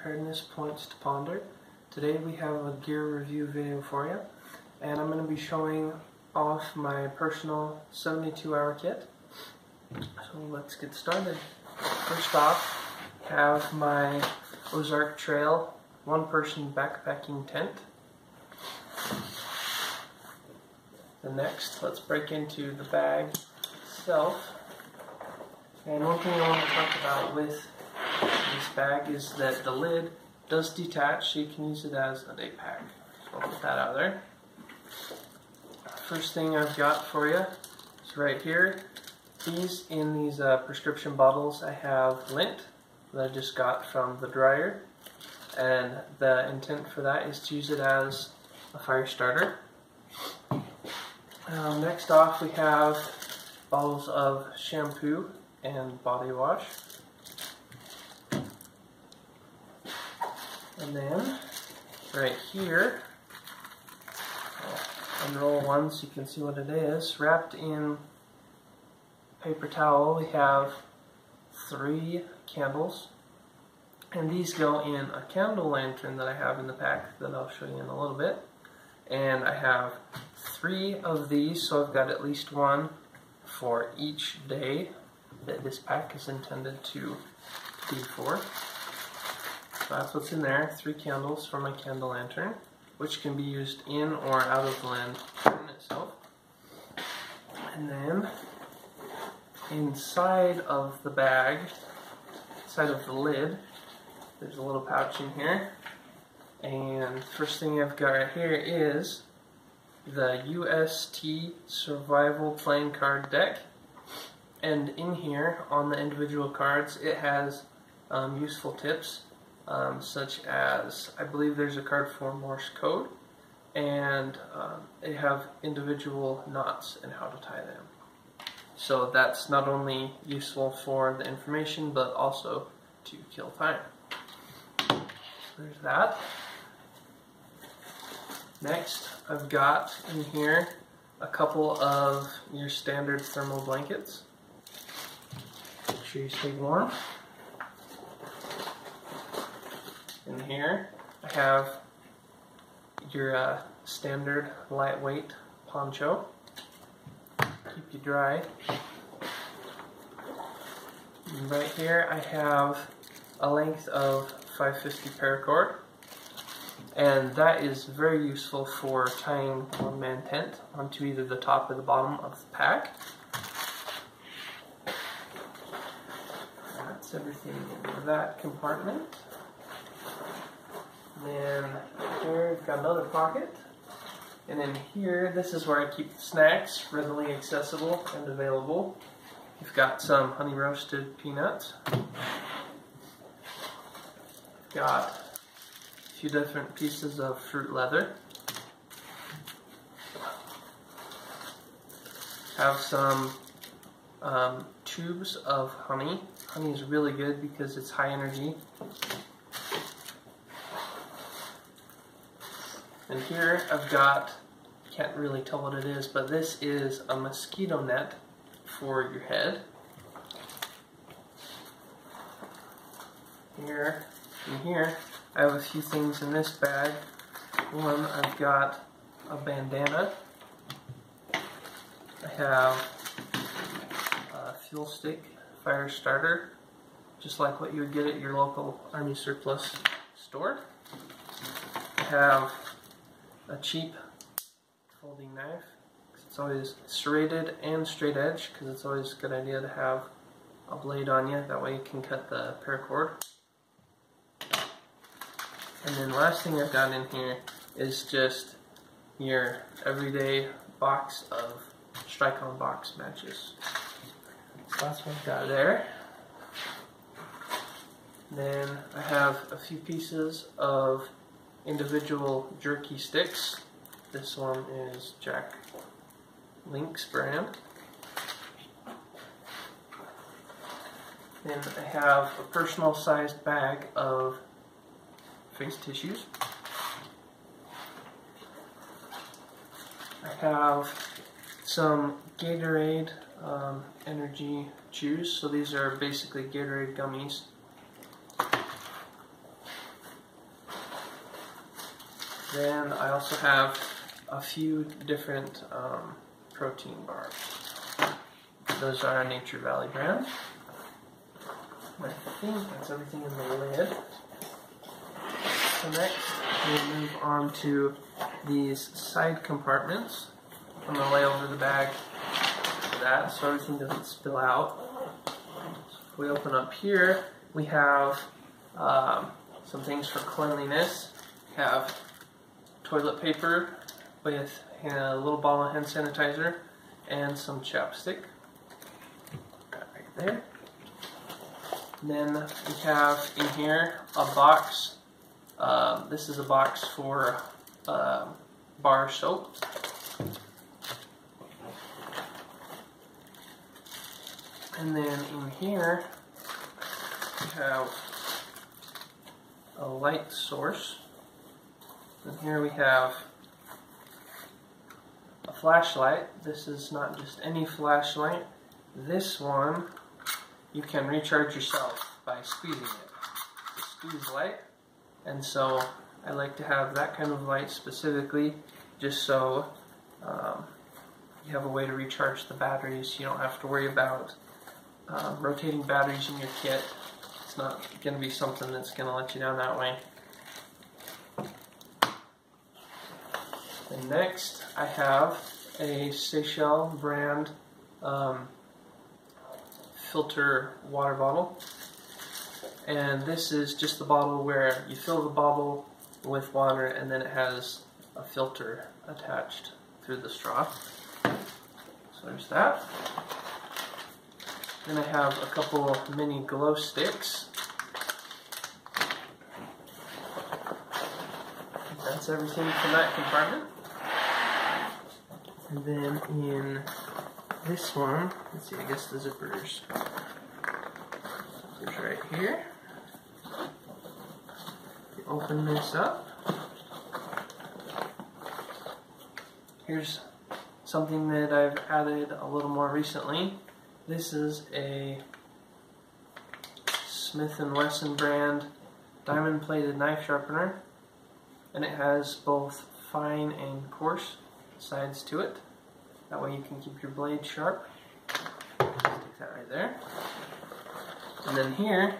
Preparedness Points to Ponder. Today we have a gear review video for you, and I'm going to be showing off my personal 72-hour kit. So let's get started. First off, I have my Ozark Trail one-person backpacking tent. Then next, let's break into the bag itself. And one thing I want to talk about with this bag is that the lid does detach, so you can use it as a day pack. So I'll put that out there. First thing I've got for you is right here. In these prescription bottles, I have lint that I just got from the dryer, and the intent for that is to use it as a fire starter. Next off, we have bottles of shampoo and body wash. And then, right here, I'll unroll one so you can see what it is. Wrapped in paper towel, we have 3 candles. And these go in a candle lantern that I have in the pack that I'll show you in a little bit. And I have 3 of these, so I've got at least one for each day that this pack is intended to be for. So that's what's in there, 3 candles for my candle lantern, which can be used in or out of the lantern itself. And then inside of the bag, inside of the lid, there's a little pouch in here. And first thing I've got right here is the UST Survival Playing Card Deck. And in here, on the individual cards, it has useful tips, such as, I believe there's a card for Morse code, and they have individual knots and how to tie them. So that's not only useful for the information, but also to kill time. So there's that. Next, I've got in here a couple of your standard thermal blankets. Make sure you stay warm. In here, I have your standard lightweight poncho. Keep you dry. And right here, I have a length of 550 paracord. And that is very useful for tying one-man tent onto either the top or the bottom of the pack. That's everything in that compartment. And then here we've got another pocket. And in here, this is where I keep the snacks, readily accessible and available. We've got some honey roasted peanuts. Got a few different pieces of fruit leather. Have some tubes of honey. Honey is really good because it's high energy. And here I've got, can't really tell what it is, but this is a mosquito net for your head. In here, I have a few things in this bag. One, I've got a bandana. I have a fuel stick fire starter, just like what you would get at your local Army surplus store. I have a cheap folding knife. It's always serrated and straight edge, because it's always a good idea to have a blade on you. That way you can cut the paracord. And then last thing I've got in here is just your everyday box of strike-on box matches. So that's what I've got there. Then I have a few pieces of individual jerky sticks. This one is Jack Link's brand. Then I have a personal sized bag of face tissues. I have some Gatorade energy chews. So these are basically Gatorade gummies. Then I also have a few different protein bars. Those are a Nature Valley brand. I think that's everything in the lid. So next, we'll move on to these side compartments. I'm going to lay over the bag for that so everything doesn't spill out. So if we open up here, we have some things for cleanliness. We have toilet paper with a little bottle of hand sanitizer and some chapstick. Got right there. And then we have in here a box. This is a box for bar soap. And then in here we have a light source. And here we have a flashlight. This is not just any flashlight. This one you can recharge yourself by squeezing it. It's a squeeze light. And so I like to have that kind of light specifically just so you have a way to recharge the batteries. You don't have to worry about rotating batteries in your kit. It's not going to be something that's going to let you down that way. And next I have a Seychelles brand filter water bottle. And this is just the bottle where you fill the bottle with water and then it has a filter attached through the straw. So there's that. Then I have a couple mini glow sticks. That's everything for that compartment. And then in this one, let's see, I guess the zipper's right here. Open this up. Here's something that I've added a little more recently. This is a Smith & Wesson brand diamond plated knife sharpener, and it has both fine and coarse sides to it. That way you can keep your blade sharp. Stick that right there. And then here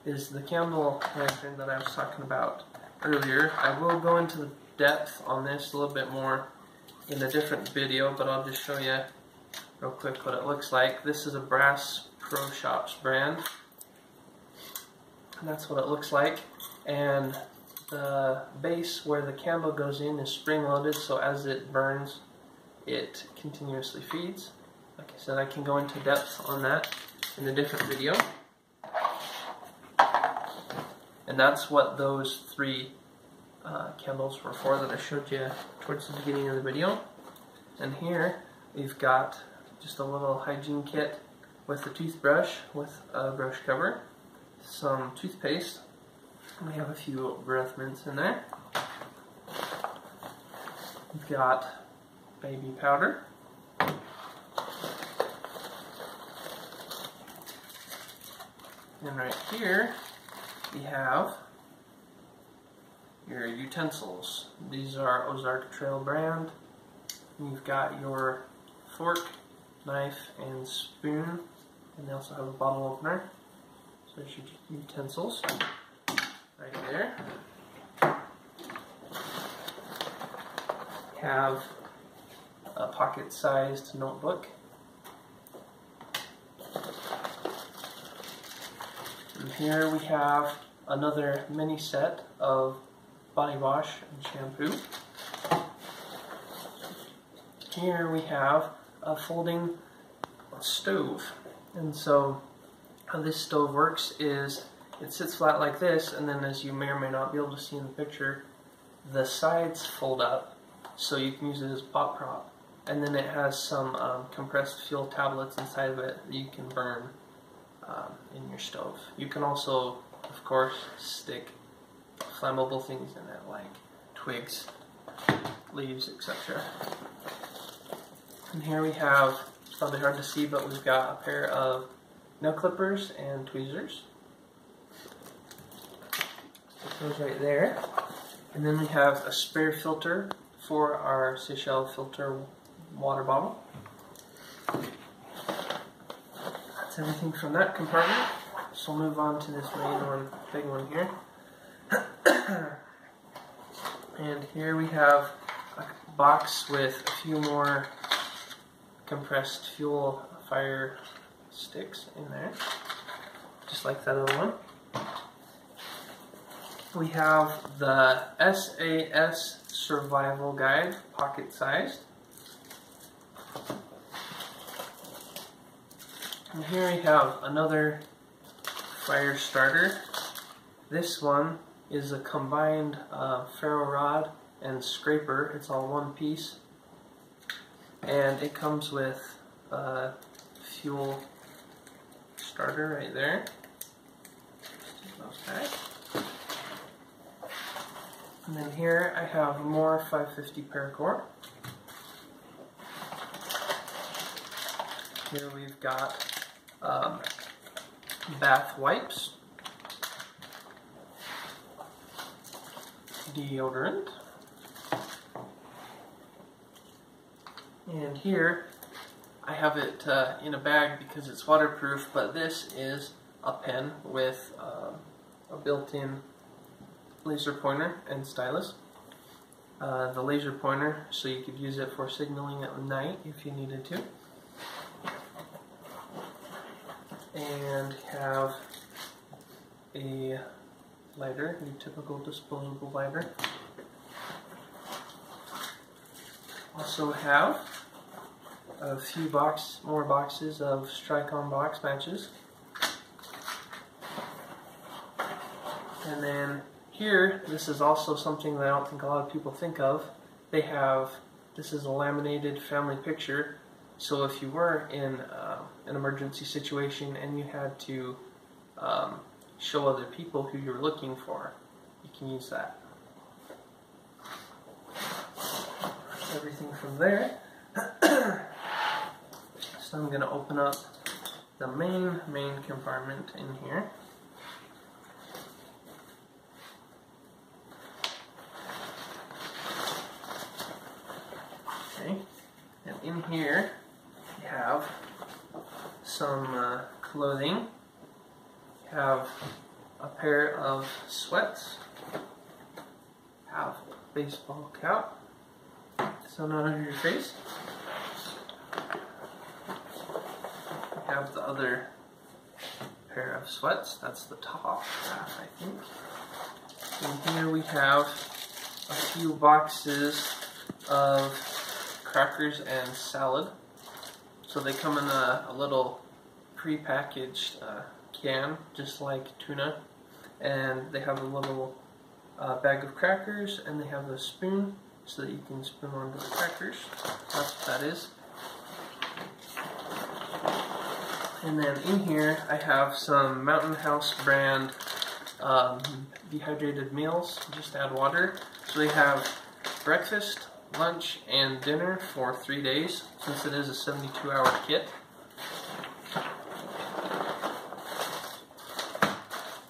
is the candle lantern that I was talking about earlier. I will go into the depth on this a little bit more in a different video, but I'll just show you real quick what it looks like. This is a Brass Pro Shops brand. And that's what it looks like. And the base where the candle goes in is spring loaded, so as it burns, it continuously feeds. Like I said, I can go into depth on that in a different video. And that's what those three candles were for that I showed you towards the beginning of the video. And here we've got just a little hygiene kit with a toothbrush with a brush cover, some toothpaste, and we have a few breath mints in there. We've got baby powder. And right here we have your utensils. These are Ozark Trail brand. You've got your fork, knife, and spoon, and they also have a bottle opener. So there's your utensils right there. Have a pocket-sized notebook. And here we have another mini set of body wash and shampoo. Here we have a folding stove. And so how this stove works is it sits flat like this, and then, as you may or may not be able to see in the picture, the sides fold up so you can use it as a pot prop. And then it has some compressed fuel tablets inside of it that you can burn in your stove. You can also, of course, stick flammable things in it like twigs, leaves, etc. And here we have, it's probably hard to see, but we've got a pair of nail clippers and tweezers. Put those right there. And then we have a spare filter for our Seychelles filter water bottle. That's everything from that compartment. So we'll move on to this main one, big one here. And here we have a box with a few more compressed fuel fire sticks in there, just like that other one. We have the SAS Survival Guide, pocket sized. And here we have another fire starter. This one is a combined ferro rod and scraper. It's all one piece. And it comes with a fuel starter right there. And then here I have more 550 paracord. Here we've got bath wipes, deodorant, and here I have it in a bag because it's waterproof, but this is a pen with a built-in laser pointer and stylus. The laser pointer, so you could use it for signaling at night if you needed to. And have a lighter, your typical disposable lighter. Also have a few more boxes of Strike-On box matches. And then here, this is also something that I don't think a lot of people think of. This is a laminated family picture, so if you were in an emergency situation and you had to show other people who you're looking for, you can use that. Everything from there. So I'm going to open up the main compartment in here. Okay, and in here we have some clothing. We have a pair of sweats. Have a baseball cap, so not under your face. We have the other pair of sweats. That's the top half, I think. And here we have a few boxes of crackers and salad. So they come in a little pre-packaged can, just like tuna. And they have a little bag of crackers, and they have a spoon so that you can spoon onto the crackers. That's what that is. And then in here I have some Mountain House brand dehydrated meals. Just add water. So we have breakfast, lunch, and dinner for 3 days, since it is a 72-hour kit.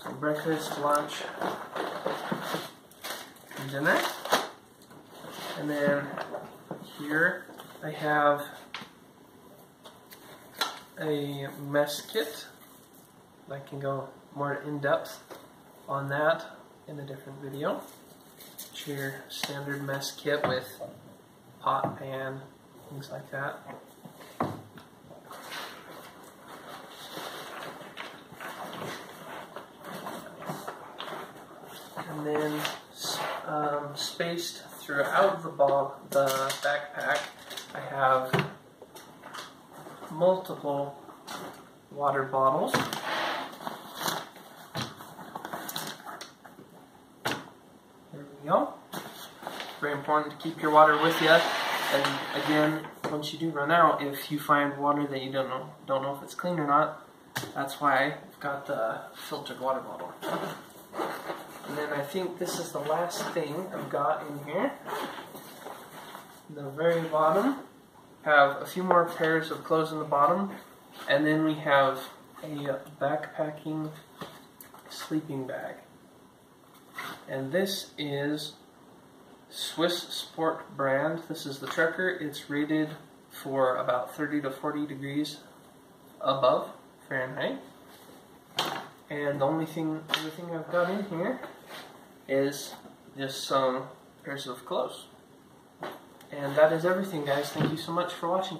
So breakfast, lunch, and dinner. And then here I have a mess kit. I can go more in depth on that in a different video. It's your standard mess kit with pot, pan, things like that. And then spaced throughout the backpack, I have multiple water bottles. There we go. Very important to keep your water with you. And again, once you do run out, if you find water that you don't know if it's clean or not, that's why I've got the filtered water bottle. And then I think this is the last thing I've got in here. The very bottom, have a few more pairs of clothes in the bottom, and then we have a backpacking sleeping bag. And this is Swiss Sport brand. This is the Trekker. It's rated for about 30 to 40 degrees above Fahrenheit. And the only thing I've got in here is just some pairs of clothes. And that is everything, guys. Thank you so much for watching.